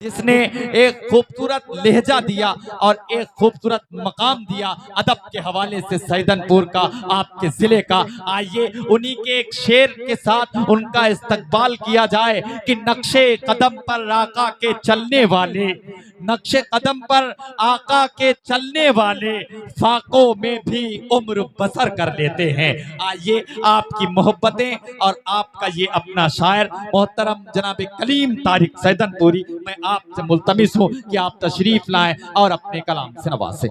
जिसने एक खूबसूरत लहजा दिया और एक खूबसूरत मकाम दिया अदब के हवाले से सैदनपुर का, आपके जिले का। आइए उन्हीं के एक शेर के साथ उनका इस्तकबाल किया जाए कि नक्शे कदम पर आका के चलने वाले, नक्शे कदम पर आका के चलने वाले फाकों में भी उम्र बसर कर लेते हैं। आइए आपकी मोहब्बतें और आपका ये अपना शायर मोहतरम जनाब कलीम तारिक सैदनपुरी, मैं आपसे मुल्तमिस हूं कि आप तशरीफ लाएं और अपने कलाम से नवाजें।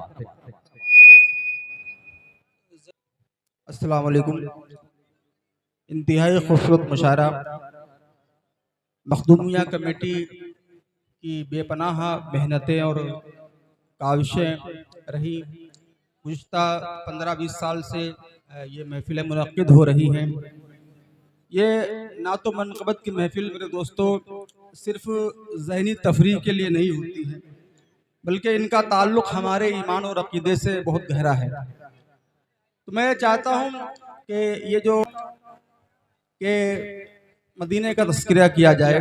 अस्सलाम वालेकुम। इंतहाई खूबसूरत मुशायरा मखदूमिया कमेटी की बेपनाह मेहनतें और काविशें रही। गुज़िश्ता 15-20 साल से ये महफिलें मुनक्किद हो रही हैं। ये ना तो मनक़बत की महफिल मेरे दोस्तों सिर्फ ज़हनी तफरीह के लिए नहीं होती है, बल्कि इनका ताल्लुक़ हमारे ईमान और अक़ीदे से बहुत गहरा है। तो मैं चाहता हूँ कि ये जो कि मदीने का तज़किरा किया जाए,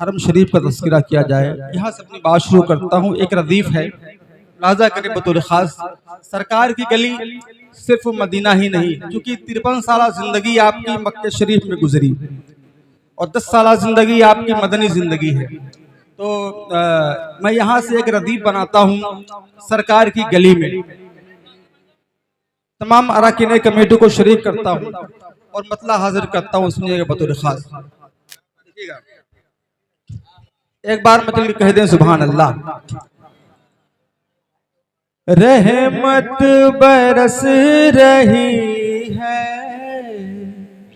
हरम शरीफ का तज़किरा किया जाए, यहाँ से अपनी बात शुरू करता हूँ। एक रदीफ़ है, लाजा करें बतौर ख़ास, सरकार की गली सिर्फ मदीना ही नहीं, क्योंकि 53 साल ज़िंदगी आपकी मक्के शरीफ में गुजरी और 10 साल ज़िंदगी आपकी मदनी ज़िंदगी है। तो मैं यहाँ से एक रदीफ़ बनाता हूँ सरकार की गली में, तमाम अरकान कमेटी को शरीक करता हूँ और मतला हाजिर करता हूँ, सुनिएगा बतौर ख़ास। देखिएगा, एक बार मतलब कह दें सुभान अल्लाह। रहमत बरस रही है,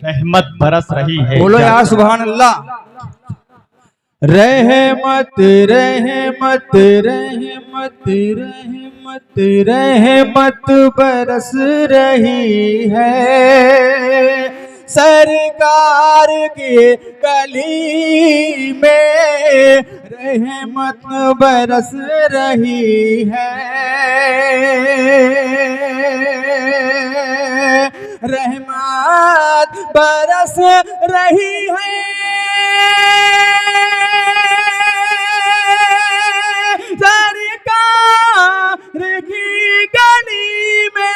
रहमत बरस रही है, बोलो यार सुभान अल्लाह। रहमत रहमत रहमत रहमत रहमत बरस रही है, सरकार की गली में रहमत बरस रही है। रहमत बरस रही है, सरकार की गली में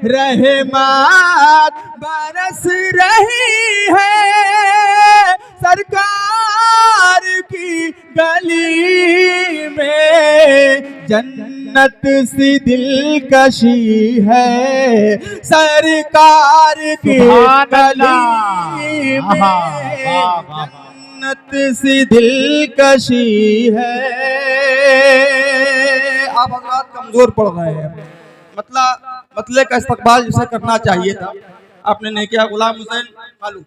रहमत बरस रही है, सरकार की गली में जन्नत सी दिलकशी है, सरकार की गली में जन्नत सी दिलकशी है। आप हज़रात कमजोर पड़ रहे हैं, मतले का इस्तकबाल जिसे करना चाहिए था आपने नहीं किया। गुलाम हुसैन खालू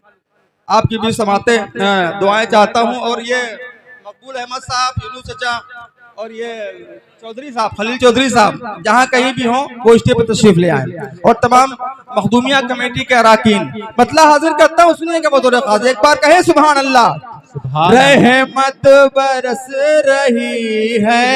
आपकी भी समाते दुआएं चाहता हूं, और ये मकबूल अहमद साहब, यूनुस चाचा और ये चौधरी साहब, खलील चौधरी साहब, जहां कहीं भी हों वो स्टेज पर तशरीफ ले आए, और तमाम मखदूमिया कमेटी के अराकीन मतला हाजिर करता हूँ, सुनिएगा बतौर खास। एक बार कहें सुभान अल्लाह। रहमत बरस रही है,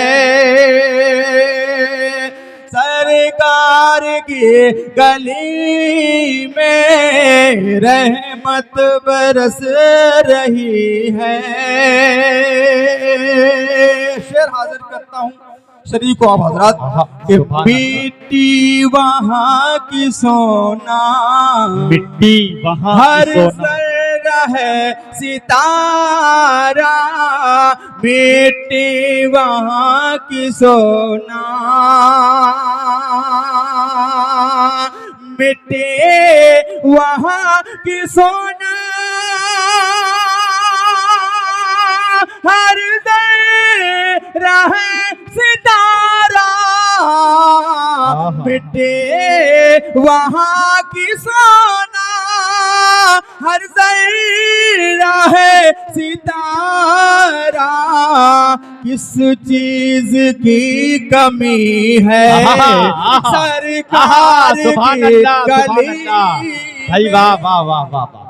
सरकार की गली में रहमत बरस रही है। शेर हाजिर करता हूँ, शरीक को आप हजरात। मिट्टी वहाँ की सोना, मिट्टी वहाँ हर जर्रा है सितारा, मिट्टी वहाँ की सोना, मिट्टी वहाँ की सोना, हर जर्रा है सितारा, मिट्टी वहाँ की सोना, हर जर्रा है सितारा, किस चीज की कमी है सरकार की गली। भाई वाह वाह वाह वाह वाह।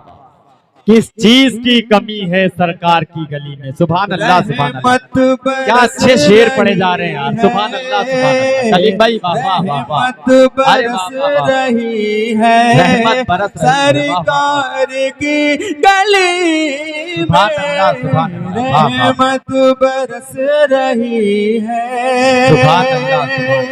किस चीज की कमी है सरकार की गली में। सुभान अल्लाह, सुभान अल्लाह, क्या अच्छे शेर पढ़े जा रहे हैं यार। सुभान अल्लाह, सुभान अल्लाह। कलीम भाई वाह वाह वाह वाह, अरे वाह वाह वाह, रही है रहमत बरस रही है, वाह, वाह, सरकार की गली में, सुभान अल्लाह, सुभान अल्लाह, वाह, वाह, रहमत बरस रही है। सुभान अल्लाह, सुभान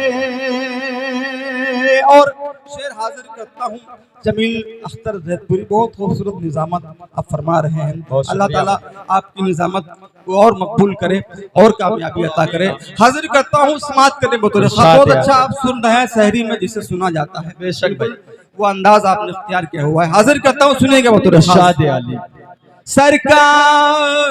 और शेर हाजिर करता हूँ जमील अख्तर जैदपुरी, बहुत खूबसूरत निजामत आप फरमा रहे हैं। अल्लाह ताला आपकी निजामत को और मकबूल करे और कामयाबी अता करे। हाजिर करता हूँ समात करने बतौर खास। बहुत अच्छा आप सुन रहे हैं शहरी में जिसे सुना जाता है, बेशक भाई, वो अंदाज आपने इख्तियार किया हुआ है। हाजिर करता हूँ, सुनिएगा बतौर खास। सरकार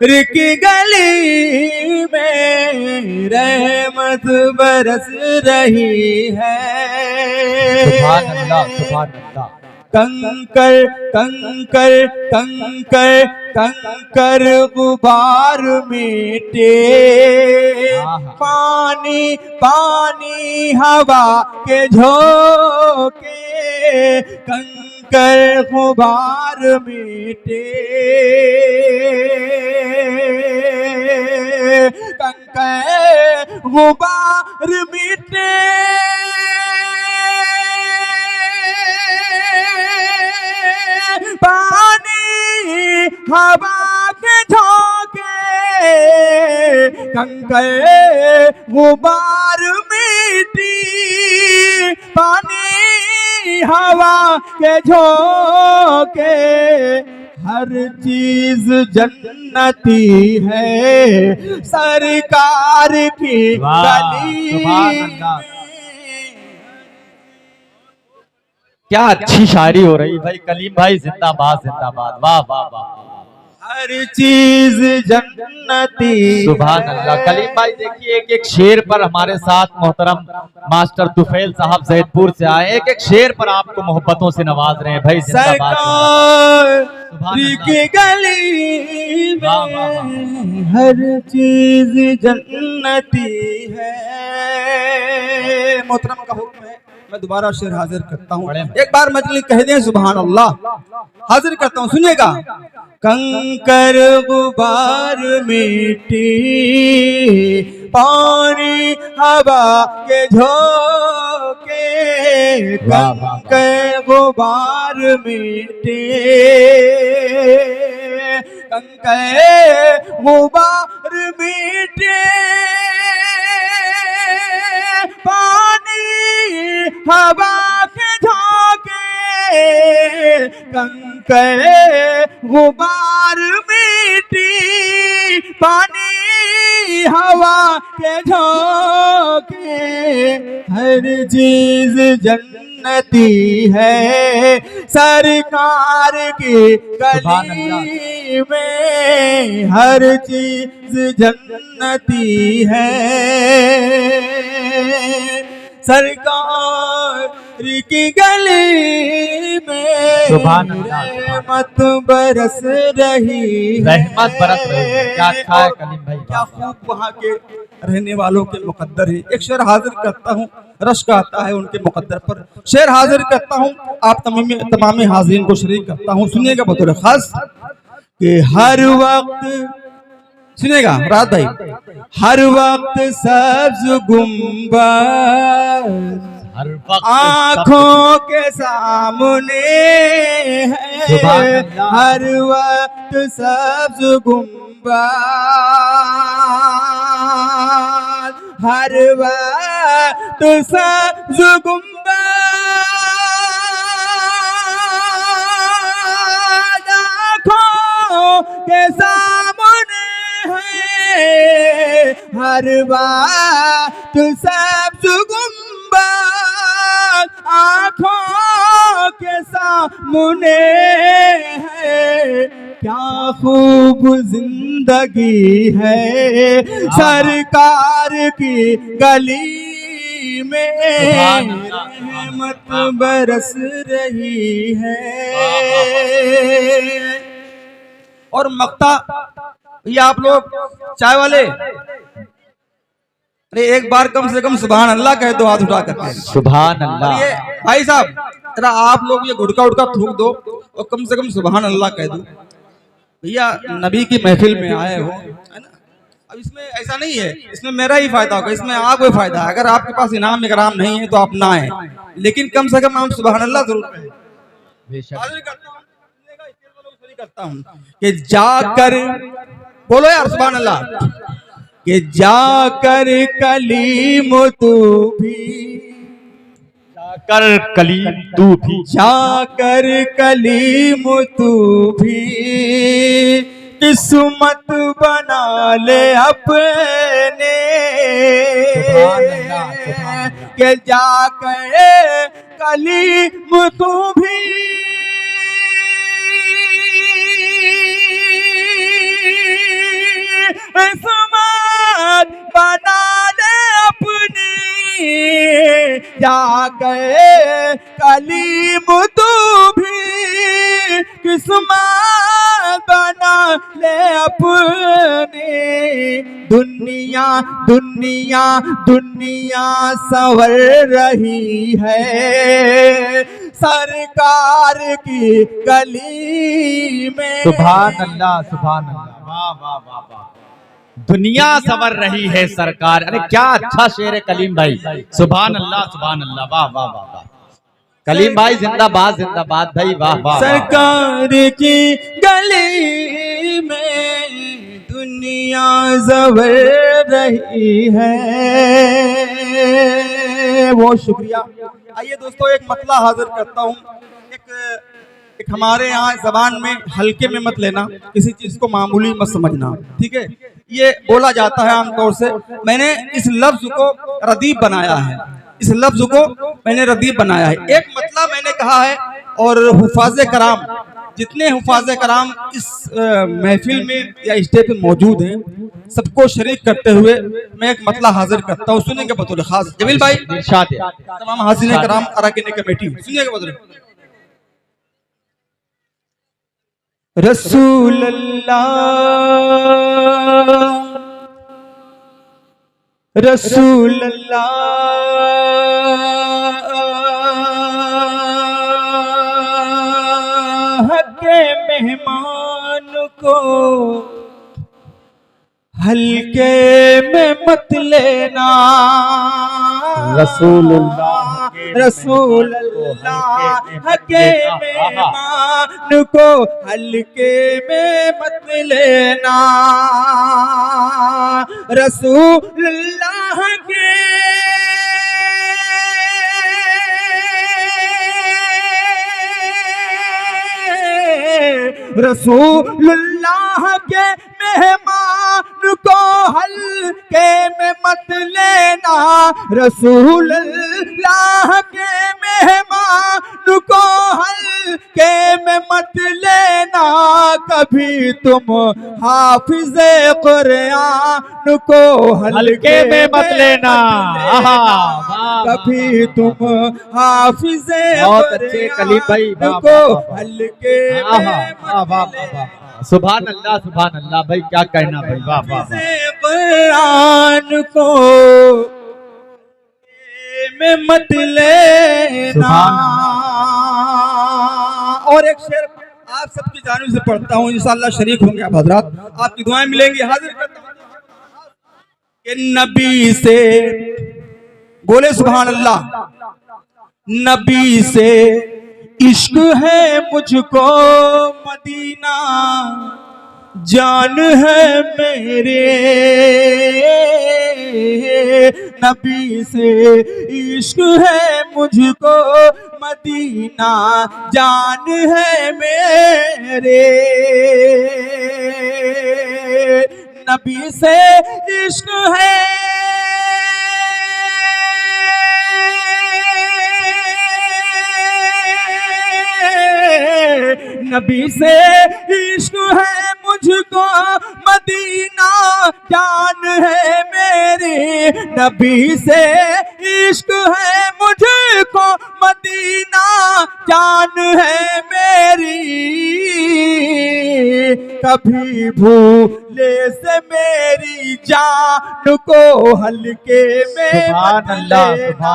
की गली में रहमत बरस रही है। सुभान अल्लाह, सुभान अल्लाह। कंकर कंकर कंकर कंकर गुबार मिटे, पानी पानी हवा के झोंके, कंकर गुबार मिटे, कंकर गुबार मिटे, पानी हवा के झोंके, कंकर गुबार मिट्टी, पानी हवा के झोंके, हर चीज जन्नती है सरकार की गली में। क्या अच्छी शायरी हो रही भाई। कलीम भाई जिंदाबाद, जिंदाबाद, वाह वाह वाह। हर चीज जन्नती। सुभान अल्लाह। कलीम भाई देखिए, एक एक शेर पर हमारे साथ मोहतरम मास्टर तुफैल साहब जैदपुर से आए, एक एक शेर पर आपको मोहब्बतों से नवाज रहे हैं भाई। सरकार की गली में हर चीज जन्नती है। मोहतरम का हुक्म है, मैं दोबारा शेर हाजिर करता हूँ। एक बार मजलिस कह दें सुभान अल्लाह। हाजिर करता हूँ, सुनिएगा। कंकर गुबार मिट्टी, पानी हवा के झोंके, कंकर गुबार मिट्टी, कंकर गुबार मिट्टी, पानी हवा के झोंके, कंकर गुबार मिट्टी, पानी हवा के झोंके, हर चीज जन्नती है सरकार की गली में, हर चीज जन्नती है सरकार की गली में। सुभान अल्लाह, रहमत बरस रही, रहमत बरस रही है। क्या अच्छा है कलीम भाई, क्या खूब वहाँ के रहने वालों के मुकद्दर है। एक शेर हाजिर करता हूँ, रश्क आता है उनके मुकद्दर पर। शेर हाजिर करता हूँ, आप तमाम हाजिरीन को शरीक करता हूँ, सुनिएगा बतौर खास। कि हर वक्त, सुनिएगा रात भाई, हर वक्त सब्ज गुंबद आँखों के सामने है, हर वक्त सब्ज गुंबद, हर वक्त सब्ज गुंबद आँखों के सामने है, हर वक्त सब्ज गुंबद आँखों के सामने है। क्या खूब जिंदगी है सरकार की गली में, रहमत बरस रही है। और मक्ता ये आप लोग चाय वाले, अरे एक बार कम से कम सुभान अल्लाह कह दो हाथ उठा करके। सुभान अल्लाह। भाई साहब जरा आप लोग ये गुड़का उड़का थूक दो और कम से कम सुभान अल्लाह कह दो। भैया नबी की महफिल में आए हो, है ना। अब इसमें ऐसा नहीं है, इसमें मेरा ही फायदा होगा, इसमें आपको फायदा है। अगर आपके पास इनाम इकराम नहीं है तो आप ना आए, लेकिन कम से कम आप सुभान अल्लाह जरूर कहें। करता हूँ कि जाकर बोलो यार सुभान अल्लाह, कि जाकर कलीम तू भी, जाकर कलीम तू भी, जाकर कलीम तू भी किस्मत बना ले अपने, के जाकर कलीम तू भी किस्मत बना ले अपनी, जाकर कलीम तू भी किस्मत बना ले अपने। दुनिया दुनिया दुनिया संवर रही है सरकार की गली में। सुभान अल्लाह, सुभान अल्लाह, वाह वाह वाह वाह। दुनिया संवर रही है सरकार, अरे क्या अच्छा शेर है कलीम भाई, सुभान अल्लाह, सुभान अल्लाह, वाह वाह वाह वाह। कलीम भाई जिंदाबाद, जिंदाबाद भाई, वाह वाह। सरकार की गली में दुनिया संवर रही है। बहुत शुक्रिया। आइए दोस्तों, एक मतला हाजिर करता हूँ। एक हमारे यहाँ जबान में हल्के में मत लेना, किसी चीज को मामूली मत समझना, ठीक है। ये बोला जाता है आमतौर से। मैंने इस लफ्ज को रदीफ बनाया है, इस लफ्ज को मैंने रदीफ बनाया है। एक मतलब मैंने कहा है, और हुफाज़े कराम, जितने हुफाज़े कराम इस महफिल में या स्टेज पे मौजूद हैं, सबको शरीक करते हुए मैं एक मतला हाजिर करता हूँ। सुनेंगे बतौर खास जमील भाई, तमाम हाज़िरीन कराम, अरकान कमेटी, सुनिएगा बतौर। रसूल अल्लाह, रसूल अल्लाह के मेहमान को हल्के में मत लेना। रसूल अल्लाह, रसूल अल्लाह के मेहमान को हल्के में मत लेना। रसूल अल्लाह के रसूलुल्लाह के मेहमान को हल्के में मत लेना। रसूलुल्लाह के मेहमान को हल्के में मत लेना। कभी तुम हाफिज़े कुरान को हल्के में मत लेना। कभी तुम हाफिज़े कुरान को हल्के सुभान अल्लाह, सुभान अल्लाह भाई, क्या कहना भाई, वाह वाह। कुरान को में मत लेना। और एक शेर आप सबकी जानिब से पढ़ता हूँ, इंशाअल्लाह शरीक होंगे आप हजरात, आपकी दुआएं मिलेंगी। हाजिर करता हूँ कि नबी से बोले सुभान अल्लाह, नबी से इश्क है मुझको मदीना, जान है मेरे। नबी से इश्क है मुझको मदीना, जान है मेरे। नबी से इश्क है नबी से इश्क है मुझको मदीना जान है मेरी, नबी से इश्क है मुझको मदीना जान है मेरी, कभी भूले से मेरी जान को हल्के में मत लेना,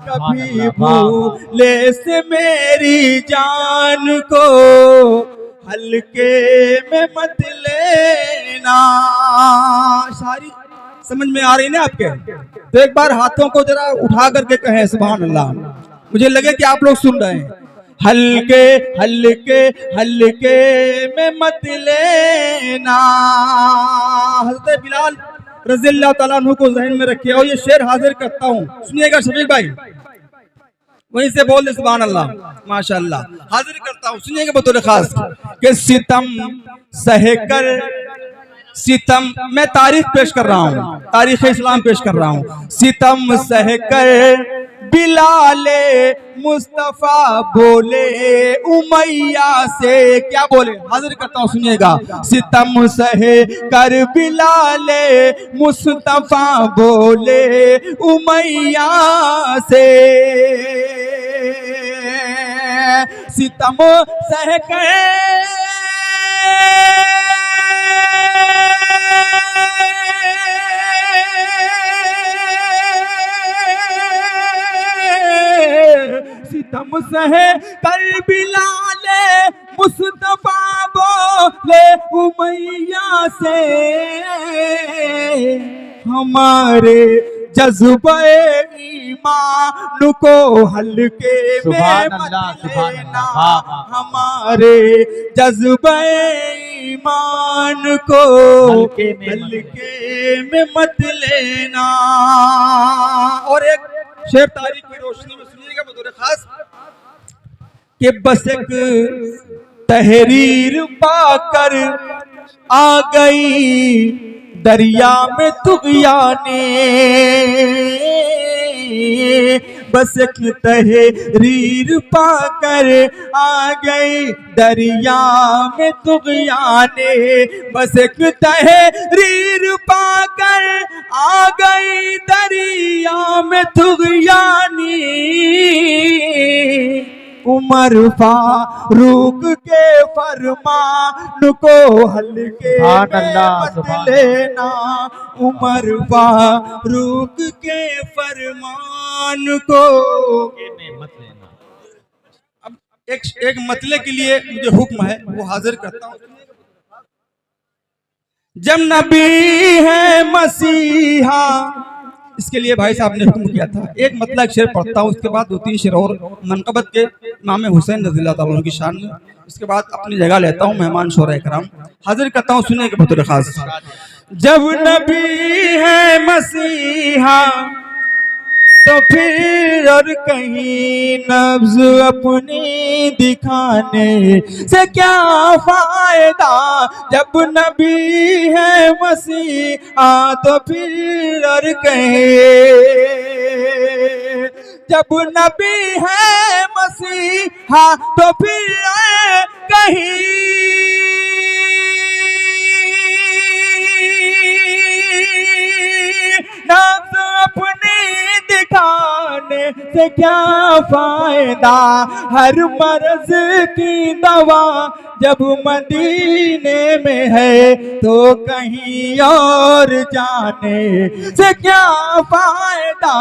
कभी भूले से मेरी जान को हल्के में मत लेना। सारी समझ में आ रही ना आपके? तो एक बार हाथों को जरा उठा करके कहें सुभान अल्लाह, मुझे लगे कि आप लोग सुन रहे हैं। हल्के हल्के हल्के में मत लेना। हज़रत बिलाल रज़ी अल्लाह ताला अन्हु को ज़हन में रखिए और ये शेर हाजिर करता हूँ, सुनिएगा शफीक भाई, वहीं से बोल दे सुभान अल्लाह माशाअल्लाह। हाजिर करता हूँ, सुनिएगा बतौर खास कि सितम सहकर, सितम मैं तारीख पेश कर रहा हूँ, तारीख इस्लाम पेश कर रहा हूँ। सितम सहकर बिलाले मुस्तफा बोले उमैया से, क्या बोले? हाजिर करता हूँ, सुनिएगा। सितम सहे कर बिलाले मुस्तफा बोले उमैया से, सितम सह कर सितम सहे कर बिलाले मुस्तफा बोले उमैया से, हमारे जज्बे ईमान को हल्के में मत लेना, हमारे जज्बे ईमान को हल्के में मत लेना। और एक शेर तारीख की रोशनी में सुनिएगा बतौर खास कि बस एक तहरीर पाकर आ गई दरिया में तुग़याने, बस एक तहरीर पाकर आ गई दरिया में तुग़याने, बस एक तहरीर पाकर आ गई दरिया में तुग़यानी, उमर फारूक के फरमान को हल्के में मत लेना, उमर फारूक के फरमान को मत लेना। अब एक मतले के लिए मुझे हुक्म है, वो हाजिर करता हूँ। जब नबी है मसीहा, इसके लिए भाई साहब ने हुक्म किया था। एक मतलब शेर पढ़ता हूँ, उसके बाद 2-3 शेर और मनकबत के इमाम हुसैन रज़ी अल्लाह ताला की शान में, उसके बाद अपनी जगह लेता हूँ। मेहमान शोरा इकराम हाजिर करता हूँ, सुनिए के बतौर खास। जब नबी है मसीहा तो फिर और कहीं नब्ज अपनी दिखाने से क्या फायदा, जब नबी है मसीहा तो फिर और कहीं, जब नबी है मसीहा तो फिर कहीं नब्ज अपनी दिखाने से क्या फायदा, हर मर्ज की दवा जब मदीने में है तो कहीं और जाने से क्या फायदा,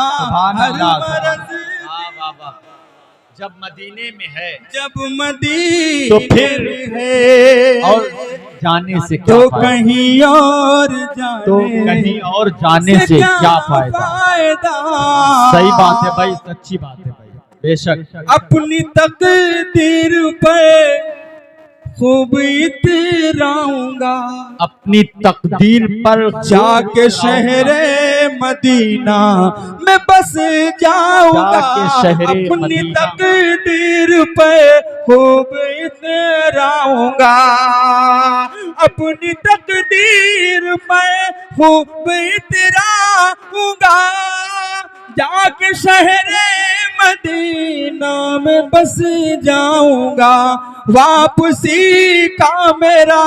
हर मर्ज जब मदीने में है, जब मदीने तो फिर है और जाने से क्या तो फायदा? कहीं और जाने, तो कहीं और जाने से क्या फायदा? सही बात है भाई, सच्ची बात है भाई, बेशक। अपनी तकदीर पर खूब इतराऊंगा, अपनी तकदीर पर जाके शहरे मदीना में बस जाऊंगा, अपनी तकदीर पर खूब इतराऊंगा, अपनी तकदीर पर खूब इतराऊंगा, जाके शहरे मदीना में बस जाऊंगा, वापसी का मेरा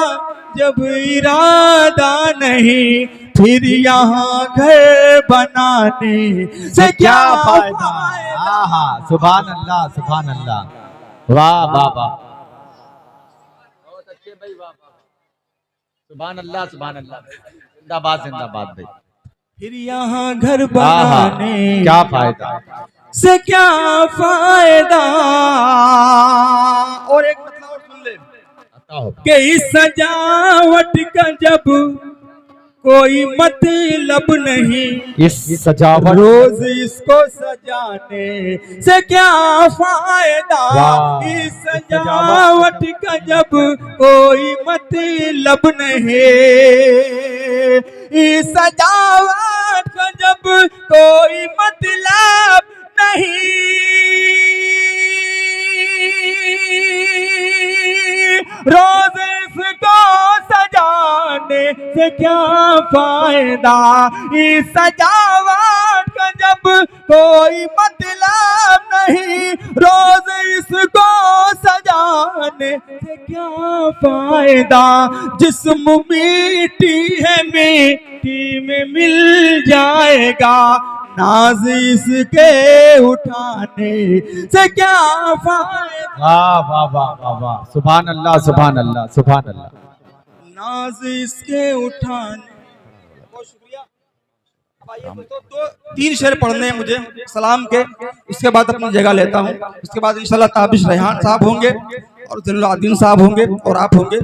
जब इरादा नहीं, फिर यहाँ घर बनाने से क्या फायदा। आहा, सुभान अल्लाह, सुभान अल्लाह, वाह वाह वाह, बहुत अच्छे भाई, वाह वाह, सुभान अल्लाह, सुभान अल्लाह, जिंदाबाद जिंदाबाद भाई। फिर यहाँ घर बनाने क्या फायदा से क्या फायदा। और एक मतलब और सुन ले कि इस सजावट का जब कोई मतलब नहीं, इस सजावट, रोज इसको सजाने से क्या फायदा। इस सजावट का जब कोई मतलब नहीं, इस सजावट का जब कोई मतलब नहीं, रोज इसको सजाने से क्या फायदा। इस सजावट का जब कोई मतलब नहीं, रोज इसको सजाने से क्या फायदा। जिस्म मिट्टी है, मिट्टी में मिल जाएगा, नाज इसके उठाने से क्या फायदा। वाह वाह वाह वाह वाह, सुभान अल्लाह, सुभान अल्लाह, सुभान अल्लाह, नाज इसके उठाने। बहुत शुक्रिया। अब आइए तो 3 शेर पढ़ने हैं मुझे सलाम के, उसके बाद अपनी जगह लेता हूँ। उसके बाद इंशाल्लाह ताबिश रेहान साहब होंगे और जलालुद्दीन साहब होंगे और आप होंगे।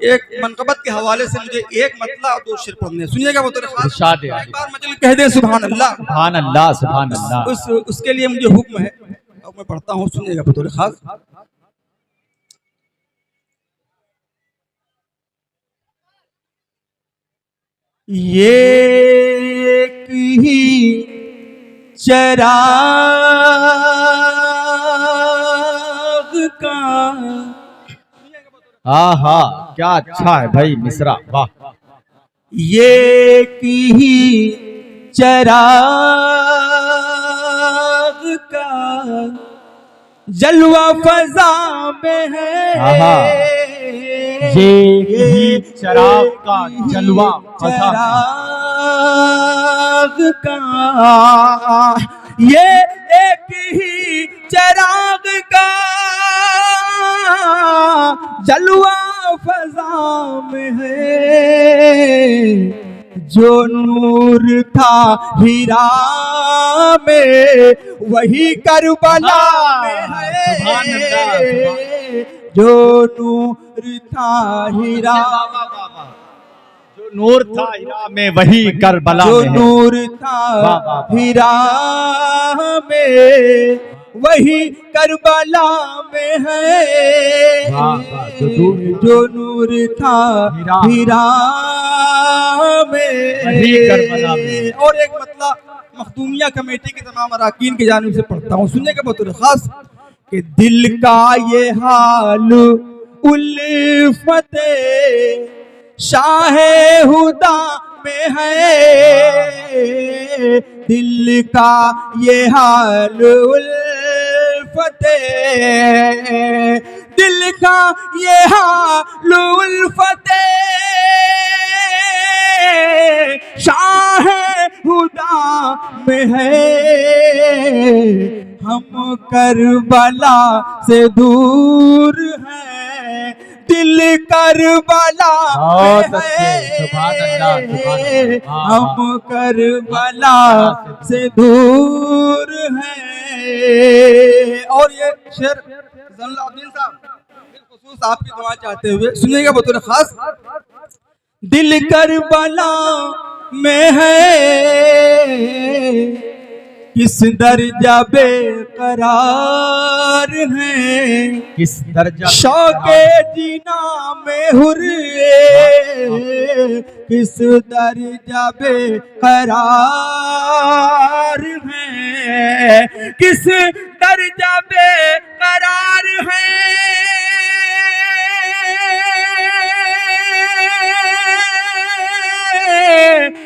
एक मनकबत के हवाले से मुझे एक मतला और 2 शेर पढ़ने हैं, सुनिएगा बतौर खास। एक बार मजलिस कह दे सुभान अल्लाह, सुभान अल्लाह, सुभान अल्लाह। उसके लिए मुझे हुक्म है और मैं पढ़ता हूँ, सुनिएगा बतौर खास। ये एक ही चराग का, आहा, क्या अच्छा है भाई मिसरा, वाह। ये एक ही चराग का जलवा फजा में है। ये चराग का जलवा फजा का, ये एक ही चराग का जलवा फजा में है। जो नूर था हीरा में, वही करबला में है। जो नूर था हीरा, जो नूर था हीरा में, वही करबला में है। जो नूर था हीरा में, वही करबला में है। जो नूर था हीरा में, वही करबला में। और एक मतलब मखदूमिया कमेटी के तमाम अरकान की जानिब से पढ़ता हूँ, सुनिएगा बतौर खास कि दिल का ये हाल उल्फते शाह हुदा में है। दिल का ये हाल उल्फते, दिल का ये हाल उल्फते शाह हुदा में है। हम करबला से दूर हैं, दिल करबला में है। हम करबला से दूर हैं। और ये शेर जलालुद्दीन साहब बिलखुसूस आपकी दुआ चाहते हुए सुनिएगा बतौर खास। दिल करबला में है, किस दर्जा बेकरार है। किस दर्जा शौके जीना में हुर्रे, किस दर्जा बेकरार है। किस दर्जा बेकरार है।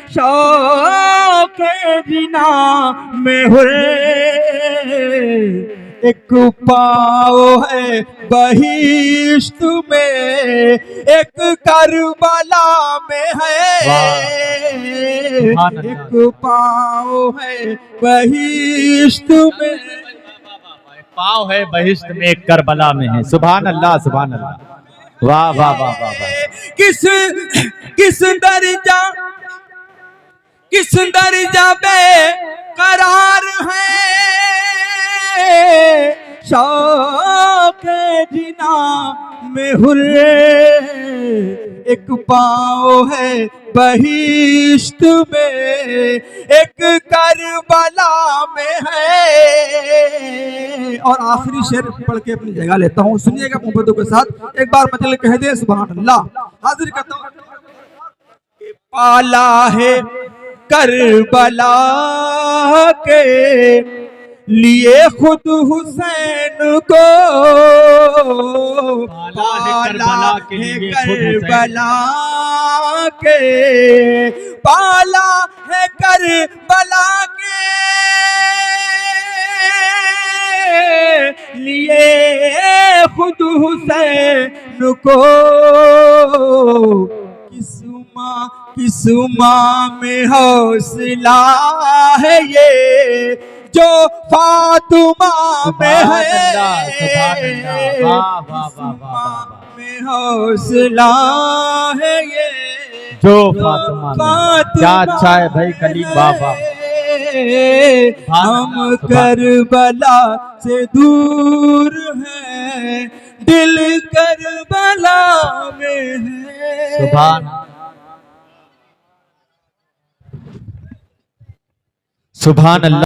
शौक जीना में हुए एक पाँव है बहिश्त में, एक करबला में है। एक पाँव है बहिश्त में, पाँव है बहिश्त में, एक करबला में है। सुभान अल्लाह, सुभान अल्लाह। वाह वाह वाह वाह वाह। किस दर्जा पे करार है शौक जिना में हुर्रे। एक पाँव है बहिश्त में, एक करबला में है। और आखिरी शेर पढ़ के अपनी जगह लेता हूँ, सुनिएगा मोहब्बतों के साथ। एक बार मतलब कह दे सुभान अल्लाह। हाजिर करता हूँ। पाला है करबला के लिए खुद हुसैन को, पाला है करबला के पाला है करबला के लिए खुद हुसैन को। किस्मा में हौसला है ये जो फातिमा में है। किस्मा में हौसला है ये जो फातिमा में। क्या अच्छा है भाई कलीम बाबा। हम करबला से दूर हैं, दिल करबला में है। सुभान अल्लाह।